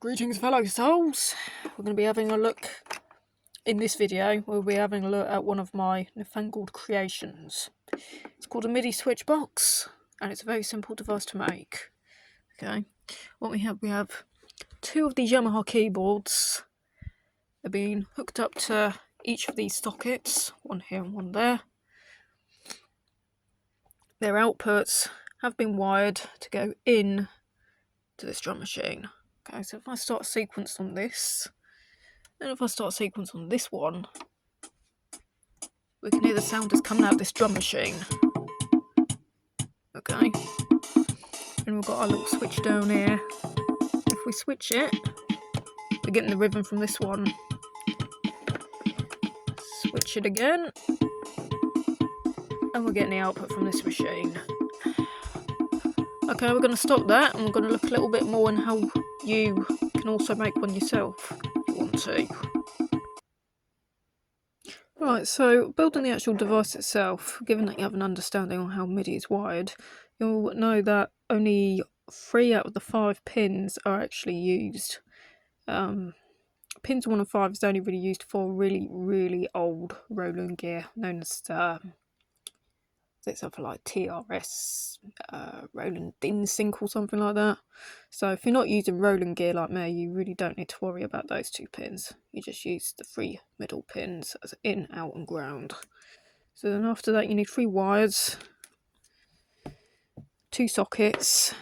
Greetings fellow souls, we're going to be having a look, in this video, we'll be having a look at one of my newfangled creations. It's called a MIDI switchbox, and it's a very simple device to make. Okay, what we have two of these Yamaha keyboards. They're being hooked up to each of these sockets, one here and one there. Their outputs have been wired to go in to this drum machine. Okay, so if I start a sequence on this, and if I start a sequence on this one, we can hear the sound is coming out of this drum machine. Okay, and we've got our little switch down here. If we switch it, we're getting the rhythm from this one. Switch it again, and we're getting the output from this machine. Okay, we're going to stop that, and we're going to look a little bit more on how you can also make one yourself if you want to. Right, so building the actual device itself, given that you have an understanding on how MIDI is wired, you'll know that only 3 out of the 5 pins are actually used. Pins 1 and 5 is only really used for really old Roland gear, known as it's something like TRS, Roland DIN sync or something like that. So if you're not using Roland gear like me, you really don't need to worry about those 2 pins. You just use the 3 middle pins as in, out and ground. So then after that you need 3 wires, 2 sockets,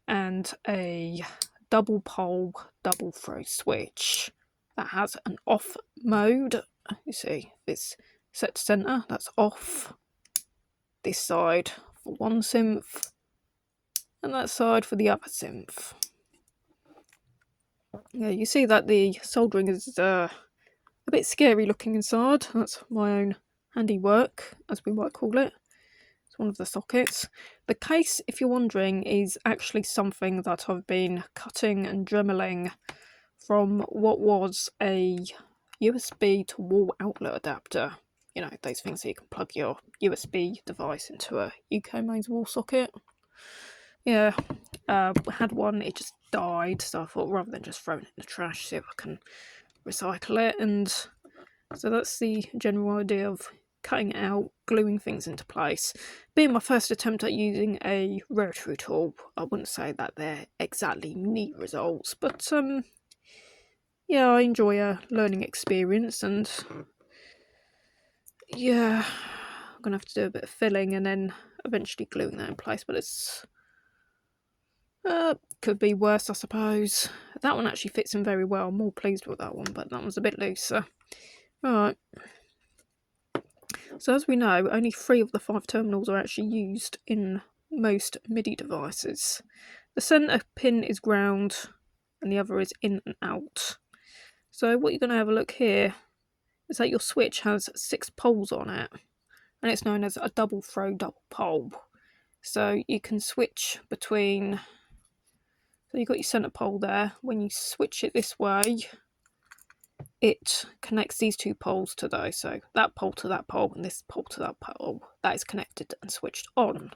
and a double pole, double throw switch that has an off mode. You see, it's set to center, that's off. This side for one synth, and that side for the other synth. Yeah, you see that the soldering is a bit scary looking inside. That's my own handiwork, as we might call it. It's one of the sockets. The case, if you're wondering, is actually something that I've been cutting and dremeling from what was a USB to wall outlet adapter. You know, those things that you can plug your USB device into a UK mains wall socket. Yeah, had one, it just died, so I thought rather than just throwing it in the trash, see if I can recycle it. And so that's the general idea of cutting it out, gluing things into place. Being my first attempt at using a rotary tool, I wouldn't say that they're exactly neat results, but yeah, I enjoy a learning experience, and yeah, I'm gonna have to do a bit of filling and then eventually gluing that in place, but it's could be worse, I suppose. That one actually fits in very well. I'm more pleased with that one, but that one's a bit looser. Right. So as we know, only 3 of the 5 terminals are actually used in most MIDI devices. The centre pin is ground and the other is in and out. So what you're going to have a look here is that your switch has 6 poles on it, and it's known as a double throw double pole. So you can switch between, so you've got your centre pole there. When you switch it this way, it connects these 2 poles to those. So that pole to that pole and this pole to that pole, that is connected and switched on.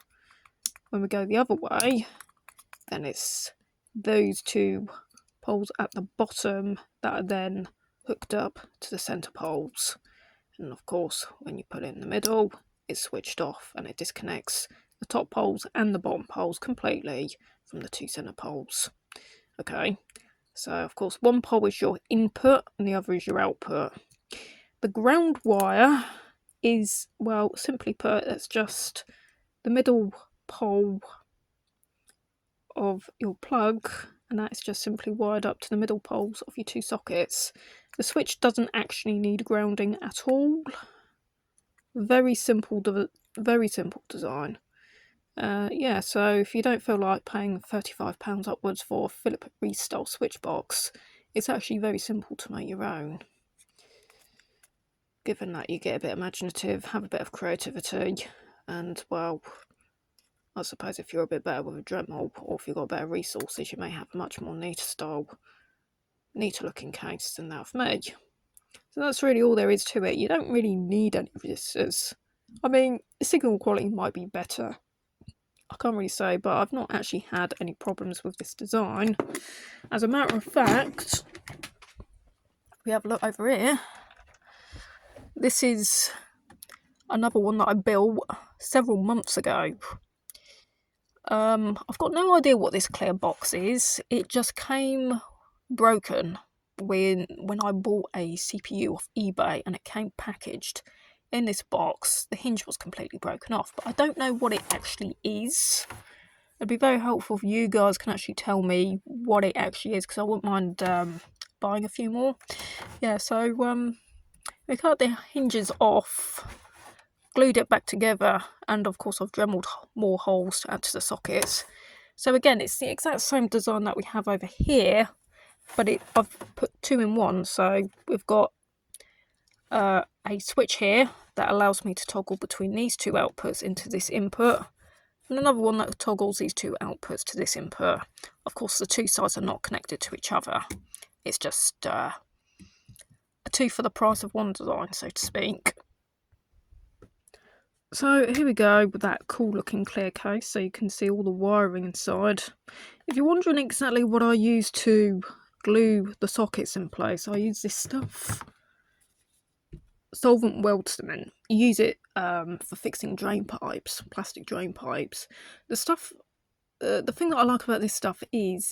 When we go the other way, then it's those 2 poles at the bottom that are then hooked up to the centre poles. And of course, when you put it in the middle, it's switched off and it disconnects the top poles and the bottom poles completely from the 2 centre poles. Okay, so of course one pole is your input and the other is your output. The ground wire is, well, simply put, it's just the middle pole of your plug, and that's just simply wired up to the middle poles of your 2 sockets. The switch doesn't actually need grounding at all. Very simple design. Yeah, so if you don't feel like paying £35 upwards for a philip-rees style switchbox, it's actually very simple to make your own. Given that you get a bit imaginative, have a bit of creativity, and, well, I suppose if you're a bit better with a Dremel, or if you've got better resources, you may have a much more neater looking case than that of me. So that's really all there is to it. You don't really need any resistors. I mean, the signal quality might be better. I can't really say, but I've not actually had any problems with this design. As a matter of fact, if we have a look over here, this is another one that I built several months ago. I've got no idea what this clear box is. It just came broken when I bought a CPU off eBay, and it came packaged in this box. The hinge was completely broken off, but I don't know what it actually is. It'd be very helpful if you guys can actually tell me what it actually is, because I wouldn't mind buying a few more. Yeah, so we cut the hinges off, glued it back together, and of course I've dremeled more holes to add to the sockets. So again, it's the exact same design that we have over here, but I've put two in one. So we've got a switch here that allows me to toggle between these two outputs into this input, and another one that toggles these two outputs to this input. Of course, the two sides are not connected to each other. It's just a two for the price of one design, so to speak. So here we go with that cool looking clear case, so you can see all the wiring inside. If you're wondering exactly what I use to glue the sockets in place, I use this stuff, solvent weld cement. You use it for fixing drain pipes, plastic drain pipes. The stuff, the thing that I like about this stuff is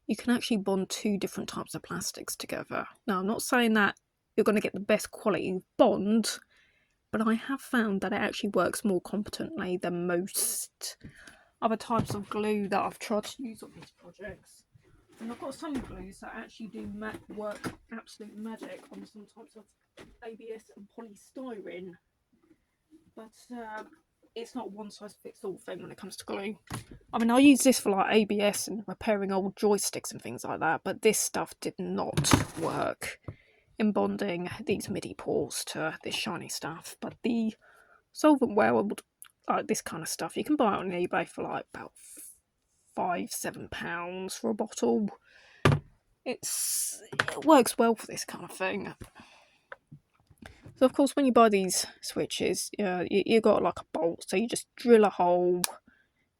you can actually bond two different types of plastics together. Now, I'm not saying that you're going to get the best quality bond, but I have found that it actually works more competently than most other types of glue that I've tried to use on these projects. And I've got some glues that actually do work absolute magic on some types of ABS and polystyrene, but it's not one size fits all thing when it comes to glue. I mean, I use this for like ABS and repairing old joysticks and things like that, but this stuff did not work in bonding these MIDI ports to this shiny stuff. But the solvent weld, like this kind of stuff, you can buy it on eBay for like about £5-7 for a bottle. It works well for this kind of thing. So of course, when you buy these switches, you got like a bolt, so you just drill a hole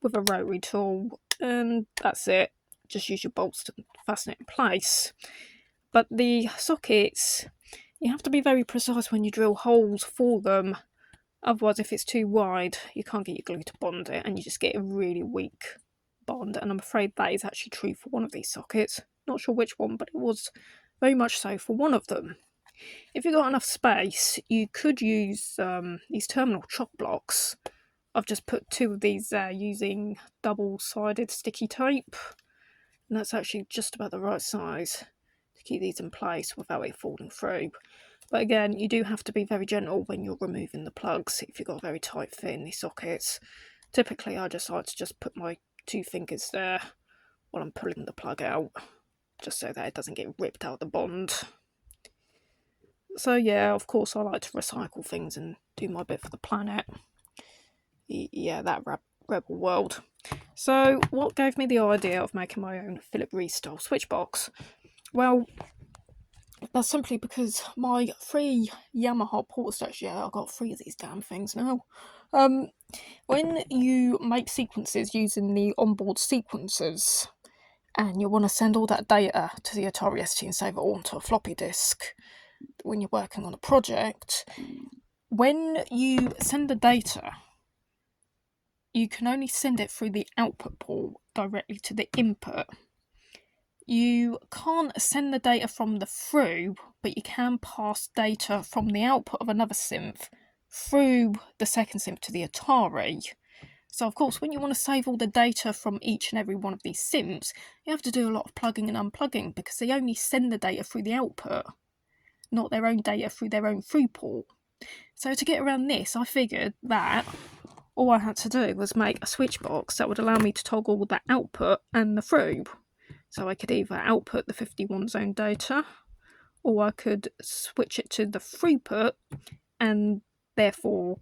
with a rotary tool, and that's it. Just use your bolts to fasten it in place. But the sockets, you have to be very precise when you drill holes for them. Otherwise, if it's too wide, you can't get your glue to bond it, and you just get a really weak bond. And I'm afraid that is actually true for one of these sockets. Not sure which one, but it was very much so for one of them. If you've got enough space, you could use these terminal chock blocks. I've just put two of these there using double-sided sticky tape, and that's actually just about the right size to keep these in place without it falling through. But again, you do have to be very gentle when you're removing the plugs if you've got a very tight fit in these sockets. Typically, I just like to just put my two fingers there while I'm pulling the plug out, just so that it doesn't get ripped out of the bond. So yeah, of course I like to recycle things and do my bit for the planet. Yeah, that rebel world. So what gave me the idea of making my own philip-rees style switchbox? Well, that's simply because my 3 Yamaha port stations, yeah, I've got 3 of these damn things now. When you make sequences using the onboard sequencers, and you want to send all that data to the Atari ST and save it all onto a floppy disk when you're working on a project, when you send the data, you can only send it through the output port directly to the input. You can't send the data from the through, but you can pass data from the output of another synth through the second synth to the Atari. So of course, when you want to save all the data from each and every one of these synths, you have to do a lot of plugging and unplugging, because they only send the data through the output, not their own data through their own through port. So to get around this, I figured that all I had to do was make a switch box that would allow me to toggle the output and the through. So I could either output the 51 zone data, or I could switch it to the throughput and therefore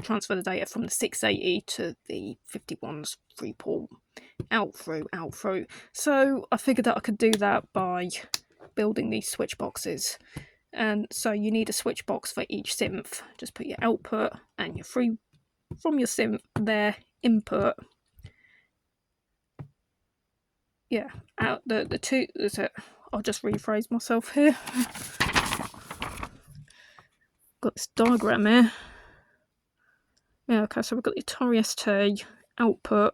transfer the data from the 680 to the 51's through port. Out through. So I figured that I could do that by building these switch boxes. And so you need a switch box for each synth. Just put your output and your through from your synth there input. Yeah, out the two. Is it? I'll just rephrase myself here. Got this diagram here. Yeah, okay, so we've got the Atari ST output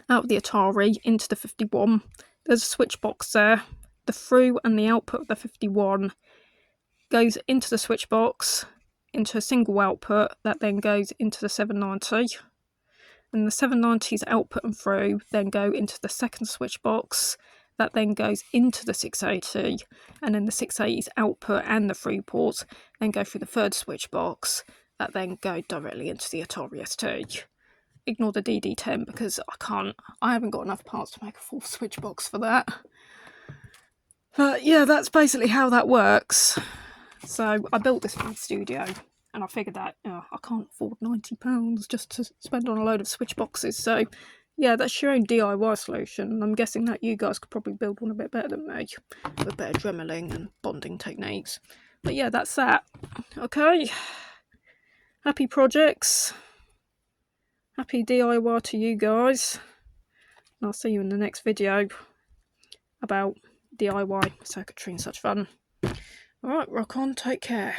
out of the Atari into the 51. There's a switch box there. The through and the output of the 51 goes into the switch box, into a single output that then goes into the 790. And the 790's output and through then go into the second switch box that then goes into the 680, and then the 680's output and the through ports then go through the third switch box that then go directly into the Atari ST. Ignore the DD10 because I haven't got enough parts to make a full switch box for that. But yeah, that's basically how that works. So I built this for the studio, and I figured that I can't afford £90 just to spend on a load of switch boxes. So yeah, that's your own DIY solution. And I'm guessing that you guys could probably build one a bit better than me, with better dremeling and bonding techniques. But yeah, that's that. Okay. Happy projects. Happy DIY to you guys. And I'll see you in the next video about DIY circuitry and such fun. Alright, rock on, take care.